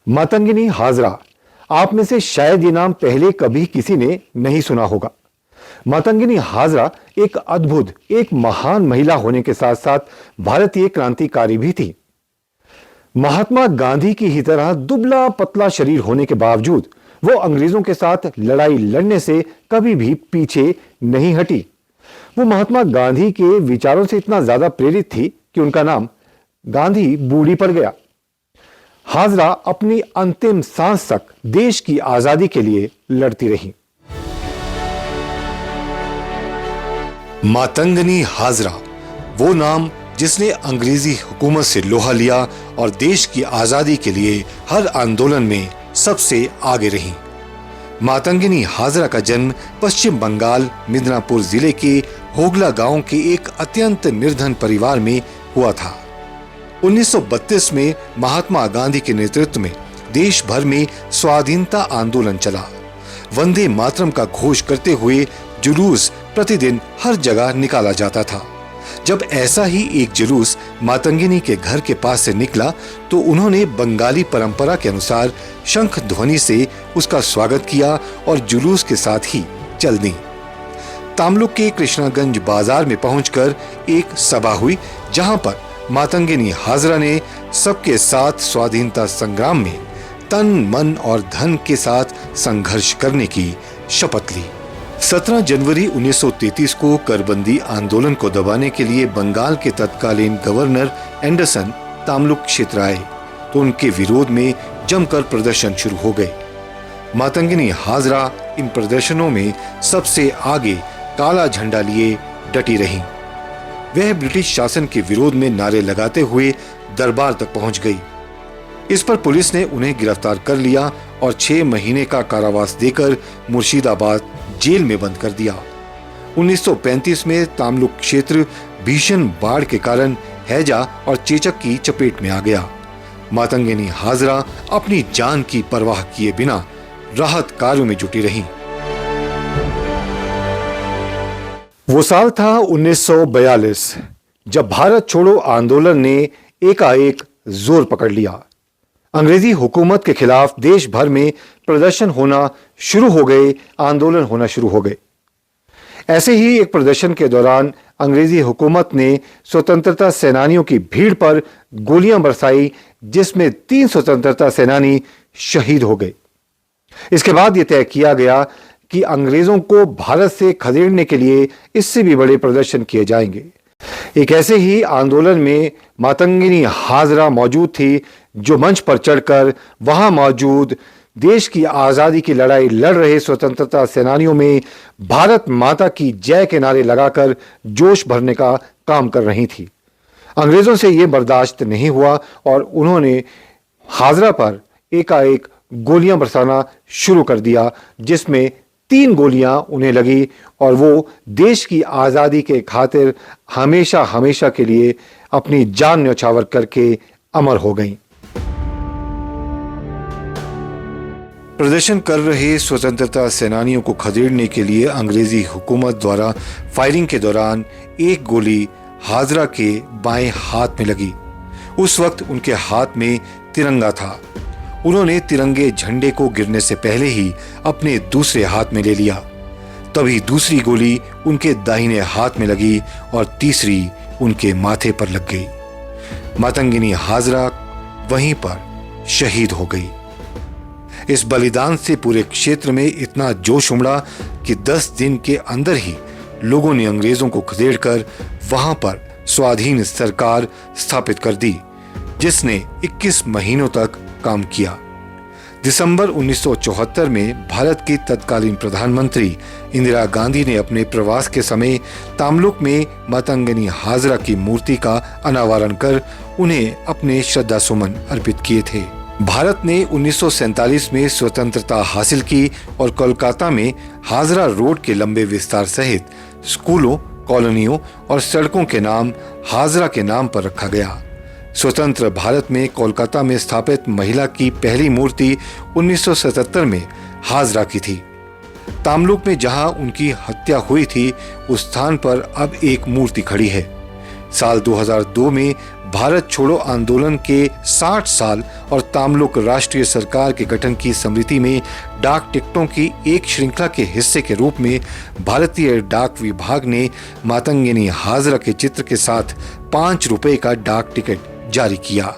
मातंगिनी हाजरा, आप में से शायद ये नाम पहले कभी किसी ने नहीं सुना होगा। मातंगिनी हाजरा एक अद्भुत, एक महान महिला होने के साथ साथ भारतीय क्रांतिकारी भी थी। महात्मा गांधी की ही तरह दुबला पतला शरीर होने के बावजूद वो अंग्रेजों के साथ लड़ाई लड़ने से कभी भी पीछे नहीं हटी। वो महात्मा गांधी के विचारों से इतना ज्यादा प्रेरित थी कि उनका नाम गांधी बूढ़ी पड़ गया। हाजरा अपनी अंतिम सांस तक देश की आजादी के लिए लड़ती रही। मातंगनी हाजरा, वो नाम जिसने अंग्रेजी हुकूमत से लोहा लिया और देश की आजादी के लिए हर आंदोलन में सबसे आगे रही। मातंगिनी हाजरा का जन्म पश्चिम बंगाल मिदनापुर जिले के होगला गांव के एक अत्यंत निर्धन परिवार में हुआ था। 1932 में महात्मा गांधी के नेतृत्व में देश भर में स्वाधीनता आंदोलन चला। वंदे मातरम का घोष करते हुए जुलूस प्रतिदिन हर जगह निकाला जाता था। जब ऐसा ही एक जुलूस मातंगिनी के घर के पास से निकला तो उन्होंने बंगाली परंपरा के अनुसार शंख ध्वनि से उसका स्वागत किया और जुलूस के साथ ही चल दी। तामलुक के कृष्णागंज बाजार में पहुंचकर एक सभा हुई, जहां पर मातंगिनी हाजरा ने सबके साथ स्वाधीनता संग्राम में तन मन और धन के साथ संघर्ष करने की शपथ ली। 17 जनवरी 1933 को करबंदी आंदोलन को दबाने के लिए बंगाल के तत्कालीन गवर्नर एंडरसन तामलुक क्षेत्र आए तो उनके विरोध में जमकर प्रदर्शन शुरू हो गए। मातंगिनी हाजरा इन प्रदर्शनों में सबसे आगे काला झंडा लिए डटी रहीं। वह ब्रिटिश शासन के विरोध में नारे लगाते हुए दरबार तक पहुंच गई। इस पर पुलिस ने उन्हें गिरफ्तार कर लिया और 6 महीने का कारावास देकर मुर्शिदाबाद जेल में बंद कर दिया। 1935 में तामलुक क्षेत्र भीषण बाढ़ के कारण हैजा और चेचक की चपेट में आ गया। मातंगिनी हाजरा अपनी जान की परवाह किए बिना राहत कार्यों में जुटी रहीं। वो साल था 1942, जब भारत छोड़ो आंदोलन ने एकाएक जोर पकड़ लिया। अंग्रेजी हुकूमत के खिलाफ देश भर में प्रदर्शन होना शुरू हो गए, आंदोलन होना शुरू हो गए। ऐसे ही एक प्रदर्शन के दौरान अंग्रेजी हुकूमत ने स्वतंत्रता सेनानियों की भीड़ पर गोलियां बरसाई, जिसमें 3 स्वतंत्रता सेनानी शहीद हो गए। इसके बाद यह तय किया गया कि अंग्रेजों को भारत से खदेड़ने के लिए इससे भी बड़े प्रदर्शन किए जाएंगे। एक ऐसे ही आंदोलन में मातंगिनी हाजरा मौजूद थी, जो मंच पर चढ़कर वहां मौजूद देश की आजादी की लड़ाई लड़ रहे स्वतंत्रता सेनानियों में भारत माता की जय के नारे लगाकर जोश भरने का काम कर रही थी। अंग्रेजों से यह बर्दाश्त नहीं हुआ और उन्होंने हाजरा पर एकाएक गोलियां बरसाना शुरू कर दिया, जिसमें 3 गोलियां उन्हें लगी और वो देश की आजादी के खातिर हमेशा हमेशा के लिए अपनी जान न्यौछावर करके अमर हो गईं। प्रदर्शन कर रहे स्वतंत्रता सेनानियों को खदेड़ने के लिए अंग्रेजी हुकूमत द्वारा फायरिंग के दौरान एक गोली हाजरा के बाएं हाथ में लगी। उस वक्त उनके हाथ में तिरंगा था। उन्होंने तिरंगे झंडे को गिरने से पहले ही अपने दूसरे हाथ में ले लिया। तभी दूसरी गोली उनके दाहिने हाथ में लगी और तीसरी उनके माथे पर लग गई। मातंगिनी हाजरा वहीं पर शहीद हो गई। इस बलिदान से पूरे क्षेत्र में इतना जोश उमड़ा कि 10 दिन के अंदर ही लोगों ने अंग्रेजों को खदेड़कर वहां पर स्वाधीन सरकार स्थापित कर दी, जिसने 21 महीनों तक काम किया। दिसंबर 1974 में भारत की तत्कालीन प्रधानमंत्री इंदिरा गांधी ने अपने प्रवास के समय तामलुक में मातंगिनी हाजरा की मूर्ति का अनावरण कर उन्हें अपने श्रद्धा सुमन अर्पित किए थे। भारत ने 1947 में स्वतंत्रता हासिल की और कोलकाता में हाजरा रोड के लंबे विस्तार सहित स्कूलों, कॉलोनियों और सड़कों के नाम हाजरा के नाम पर रखा गया। स्वतंत्र भारत में कोलकाता में स्थापित महिला की पहली मूर्ति 1977 में हाजरा की थी। तामलुक में जहां उनकी हत्या हुई थी, उस स्थान पर अब एक मूर्ति खड़ी है। साल 2002 में भारत छोड़ो आंदोलन के 60 साल और तमालुक राष्ट्रीय सरकार के गठन की स्मृति में डाक टिकटों की एक श्रृंखला के हिस्से के रूप में भारतीय डाक विभाग ने मातंगिनी हाजरा के चित्र के साथ 5 रुपए का डाक टिकट जारी किया।